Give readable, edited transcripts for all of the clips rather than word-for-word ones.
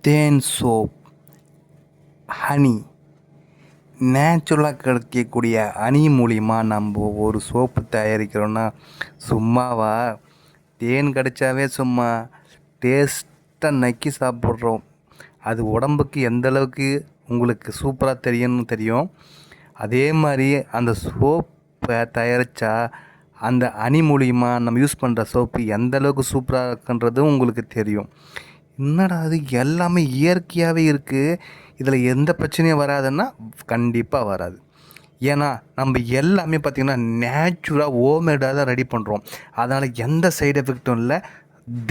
தேன் soap, honey, நேச்சுரலாக கிடைக்கக்கூடிய honey மூலிமா நம்ம ஒரு சோப்பு தயாரிக்கிறோன்னா சும்மாவா? தேன் கிடைச்சாவே சும்மா டேஸ்ட்டாக நக்கி சாப்பிட்றோம். அது உடம்புக்கு எந்தளவுக்கு உங்களுக்கு சூப்பராக தெரியும். அதே மாதிரி அந்த சோப்பை தயாரித்தா அந்த ஹனி மூலிமா நம்ம யூஸ் பண்ணுற சோப்பு எந்தளவுக்கு சூப்பராக இருக்குன்றதும் உங்களுக்கு தெரியும். என்னடா அது எல்லாமே இயற்கையாகவே இருக்குது, இதில் எந்த பிரச்சனையும் வராதுன்னா கண்டிப்பாக வராது. ஏன்னா நம்ம எல்லாமே பார்த்திங்கன்னா நேச்சுரலாக ஹோம்மேடாக தான் ரெடி பண்ணுறோம். அதனால் எந்த சைடு எஃபெக்டும் இல்லை,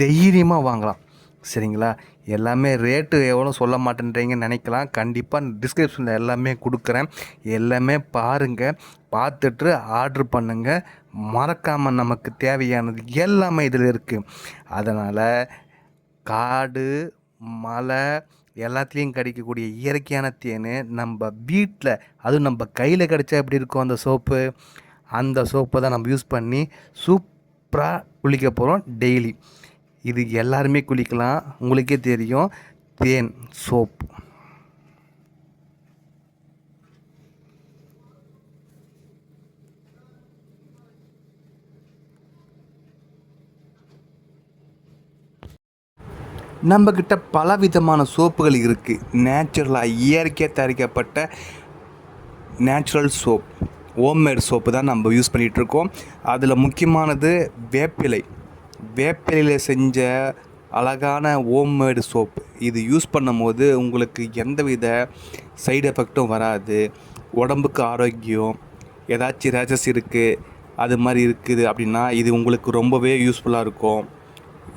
தைரியமாக வாங்கலாம். சரிங்களா? எல்லாமே ரேட்டு எவ்வளோ சொல்ல மாட்டேன்றீங்கன்னு நினைக்கலாம். கண்டிப்பாக டிஸ்கிரிப்ஷனில் எல்லாமே கொடுக்குறேன். எல்லாமே பாருங்கள், பார்த்துட்டு ஆர்ட்ரு பண்ணுங்கள். மறக்காமல் நமக்கு தேவையானது எல்லாமே இதில் இருக்குது. அதனால் காடு, மலை எல்லாத்துலேயும் கிடைக்கக்கூடிய இயற்கையான தேன் நம்ம வீட்டில், அதுவும் நம்ம கையில் கிடைச்சா எப்படி இருக்கும் அந்த சோப்பு, அந்த சோப்பை தான் நம்ம யூஸ் பண்ணி சூப்பராக குளிக்க போகிறோம் டெய்லி. இது எல்லாருமே குளிக்கலாம். உங்களுக்கே தெரியும், தேன் சோப். நம்மக்கிட்ட பல விதமான சோப்புகள் இருக்குது. நேச்சுரலாக இயற்கையாக தயாரிக்கப்பட்ட நேச்சுரல் சோப், ஹோம்மேட் சோப்பு தான் நம்ம யூஸ் பண்ணிகிட்ருக்கோம். அதில் முக்கியமானது வேப்பிலையில் செஞ்ச அழகான ஹோம்மேடு சோப். இது யூஸ் பண்ணும்போது உங்களுக்கு எந்தவித சைடு எஃபெக்டும் வராது. உடம்புக்கு ஆரோக்கியம், ஏதாச்சும் ரேஷஸ் இருக்குது அது மாதிரி இருக்குது அப்படின்னா இது உங்களுக்கு ரொம்பவே யூஸ்ஃபுல்லாக இருக்கும்.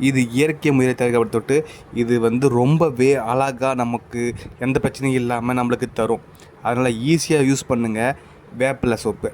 இது இயற்கை முறையில் தயாரிக்கப்பட்டு இது ரொம்பவே அழகாக நமக்கு எந்த பிரச்சனையும் இல்லாமல் நம்மளுக்கு தரும். அதனால் ஈஸியாக யூஸ் பண்ணுங்கள் வேப்பிலை சோப்பு.